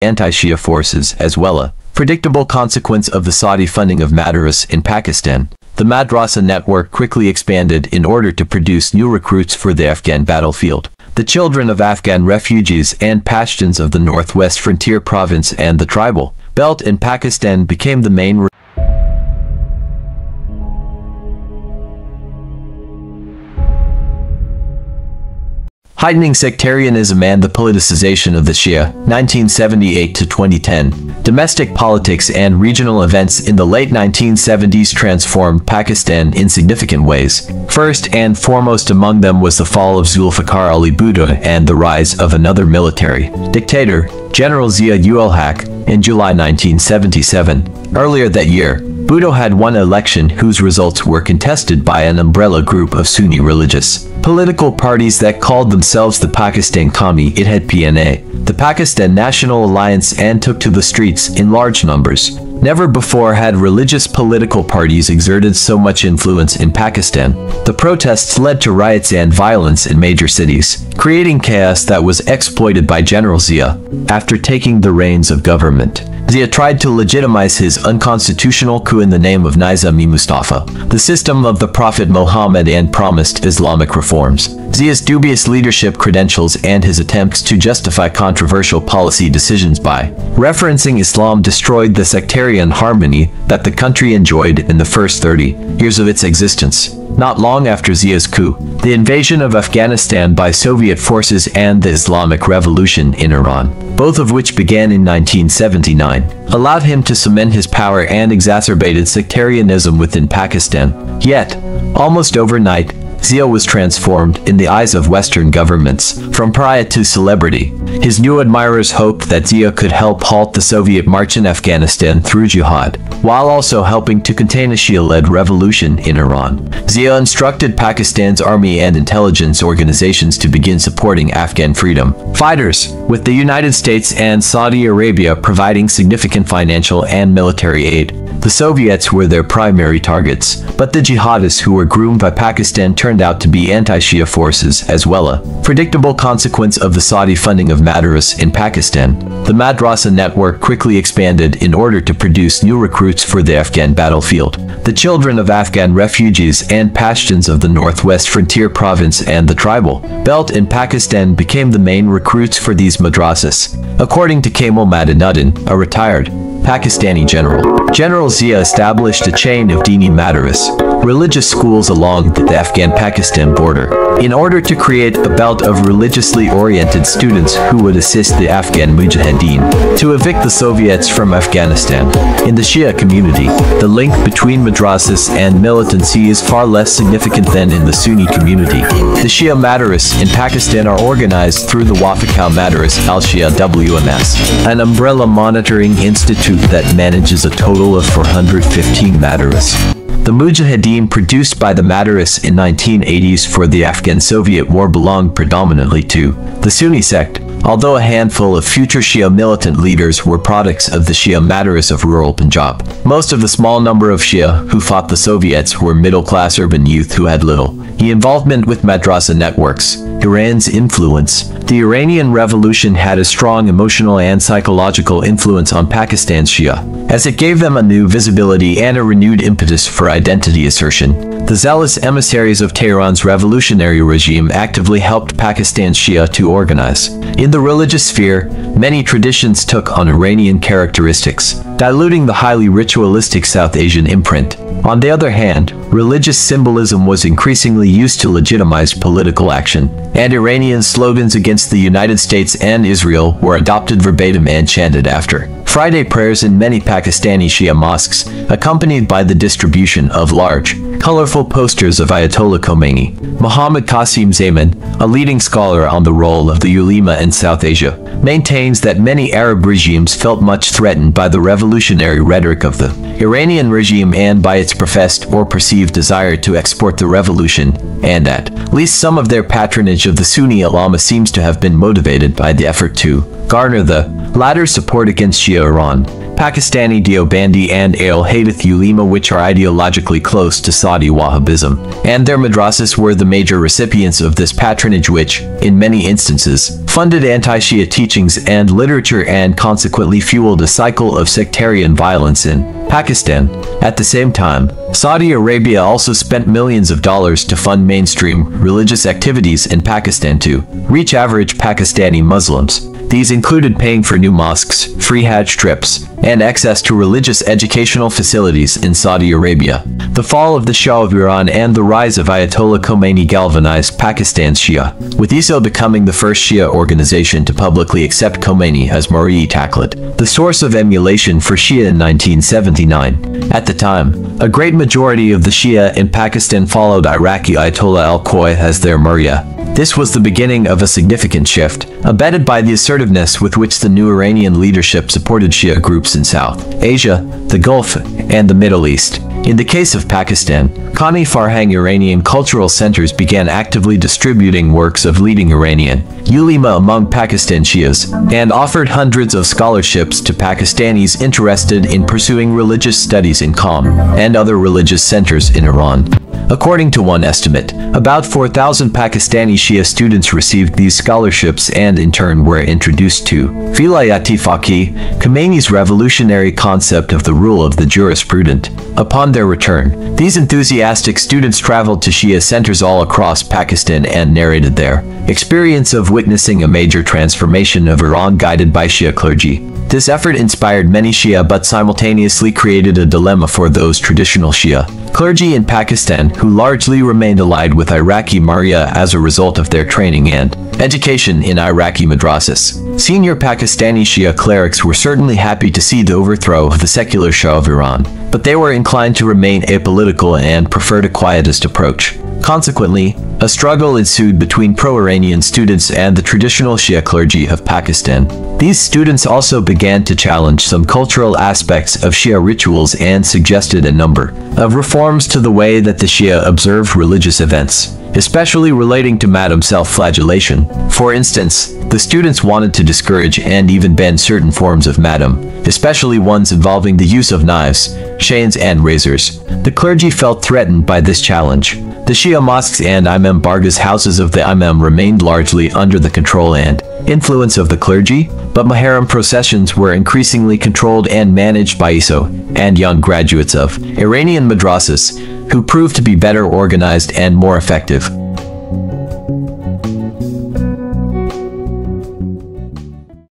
anti-Shia forces as well. A predictable consequence of the Saudi funding of madrasas in Pakistan, the madrasa network quickly expanded in order to produce new recruits for the Afghan battlefield. The children of Afghan refugees and Pashtuns of the northwest frontier province and the tribal belt in Pakistan became the main heightening sectarianism and the politicization of the Shia, 1978 to 2010. Domestic politics and regional events in the late 1970s transformed Pakistan in significant ways. First and foremost among them was the fall of Zulfiqar Ali Bhutto and the rise of another military dictator, General Zia in July 1977. Earlier that year, Bhutto had won an election whose results were contested by an umbrella group of Sunni religious political parties that called themselves the Pakistan Qaumi Ittehad (PNA), the Pakistan National Alliance, and took to the streets in large numbers. Never before had religious political parties exerted so much influence in Pakistan. The protests led to riots and violence in major cities, creating chaos that was exploited by General Zia. After taking the reins of government, Zia tried to legitimize his unconstitutional coup in the name of Nizam-e-Mustafa, the system of the Prophet Mohammad, and promised Islamic reforms. Zia's dubious leadership credentials and his attempts to justify controversial policy decisions by referencing Islam destroyed the sectarian harmony that the country enjoyed in the first 30 years of its existence. Not long after Zia's coup, the invasion of Afghanistan by Soviet forces and the Islamic Revolution in Iran, both of which began in 1979, allowed him to cement his power and exacerbated sectarianism within Pakistan. Yet, almost overnight, Zia was transformed in the eyes of Western governments, from pariah to celebrity. His new admirers hoped that Zia could help halt the Soviet march in Afghanistan through jihad, while also helping to contain a Shia-led revolution in Iran. Zia instructed Pakistan's army and intelligence organizations to begin supporting Afghan freedom fighters, with the United States and Saudi Arabia providing significant financial and military aid. The Soviets were their primary targets, but the jihadists who were groomed by Pakistan turned out to be anti-Shia forces as well. A predictable consequence of the Saudi funding of madrasas in Pakistan, the madrasa network quickly expanded in order to produce new recruits for the Afghan battlefield. The children of Afghan refugees and Pashtuns of the northwest frontier province and the tribal belt in Pakistan became the main recruits for these madrasas. According to Kamal Madanuddin, a retired Pakistani general, General Zia established a chain of Dini Madaris, religious schools along the Afghan-Pakistan border, in order to create a belt of religiously oriented students who would assist the Afghan Mujahideen to evict the Soviets from Afghanistan. In the Shia community, the link between madrasas and militancy is far less significant than in the Sunni community. The Shia Madaris in Pakistan are organized through the Wafakal Madaris al-Shia WMS, an umbrella monitoring institute that manages a total of 415 madaris. The Mujahideen produced by the Madaris in 1980s for the Afghan-Soviet War belonged predominantly to the Sunni sect, although a handful of future Shia militant leaders were products of the Shia Madaris of rural Punjab. Most of the small number of Shia who fought the Soviets were middle-class urban youth who had little involvement with madrasa networks. Iran's influence. The Iranian Revolution had a strong emotional and psychological influence on Pakistan's Shia, as it gave them a new visibility and a renewed impetus for identity assertion. The zealous emissaries of Tehran's revolutionary regime actively helped Pakistan's Shia to organize. In the religious sphere, many traditions took on Iranian characteristics, diluting the highly ritualistic South Asian imprint. On the other hand, religious symbolism was increasingly used to legitimize political action, and Iranian slogans against the United States and Israel were adopted verbatim and chanted after Friday prayers in many Pakistani Shia mosques, accompanied by the distribution of large, colorful posters of Ayatollah Khomeini. Muhammad Qasim Zaman, a leading scholar on the role of the ulema in South Asia, maintains that many Arab regimes felt much threatened by the revolutionary rhetoric of the Iranian regime and by its professed or perceived desire to export the revolution, and at least some of their patronage of the Sunni ulama seems to have been motivated by the effort to garner the latter's support against Shia Iran. Pakistani Deobandi and Al-Hadith Ulema, which are ideologically close to Saudi Wahhabism, and their madrasas were the major recipients of this patronage, which, in many instances, funded anti-Shia teachings and literature and consequently fueled a cycle of sectarian violence in Pakistan. At the same time, Saudi Arabia also spent millions of dollars to fund mainstream religious activities in Pakistan to reach average Pakistani Muslims. These included paying for new mosques, free Hajj trips, and access to religious educational facilities in Saudi Arabia. The fall of the Shah of Iran and the rise of Ayatollah Khomeini galvanized Pakistan's Shia, with ISO becoming the first Shia organization to publicly accept Khomeini as Mar'i-e-Taqlid, the source of emulation for Shia in 1979. At the time, a great majority of the Shia in Pakistan followed Iraqi Ayatollah al-Khoi as their Marja. This was the beginning of a significant shift, abetted by the assertiveness with which the new Iranian leadership supported Shia groups in South Asia, the Gulf, and the Middle East. In the case of Pakistan, Qani Farhang Iranian cultural centers began actively distributing works of leading Iranian ulema among Pakistan Shias, and offered hundreds of scholarships to Pakistanis interested in pursuing religious studies in Qom and other religious centers in Iran. According to one estimate, about 4,000 Pakistani Shia students received these scholarships and in turn were introduced to Vilayati Faqih, Khomeini's revolutionary concept of the rule of the jurisprudent. Upon their return, these enthusiastic students traveled to Shia centers all across Pakistan and narrated their experience of witnessing a major transformation of Iran guided by Shia clergy. This effort inspired many Shia but simultaneously created a dilemma for those traditional Shia clergy in Pakistan who largely remained allied with Iraqi Marja as a result of their training and education in Iraqi madrasas. Senior Pakistani Shia clerics were certainly happy to see the overthrow of the secular Shah of Iran, but they were inclined to remain apolitical and preferred a quietist approach. Consequently, a struggle ensued between pro-Iranian students and the traditional Shia clergy of Pakistan. These students also began to challenge some cultural aspects of Shia rituals and suggested a number of reforms to the way that the Shia observed religious events, especially relating to madam self-flagellation. For instance, the students wanted to discourage and even ban certain forms of madam, especially ones involving the use of knives, chains, and razors. The clergy felt threatened by this challenge. The Shia mosques and Imam Barga's houses of the Imam remained largely under the control and influence of the clergy, but Muharram processions were increasingly controlled and managed by ISO and young graduates of Iranian madrasas, who proved to be better organized and more effective.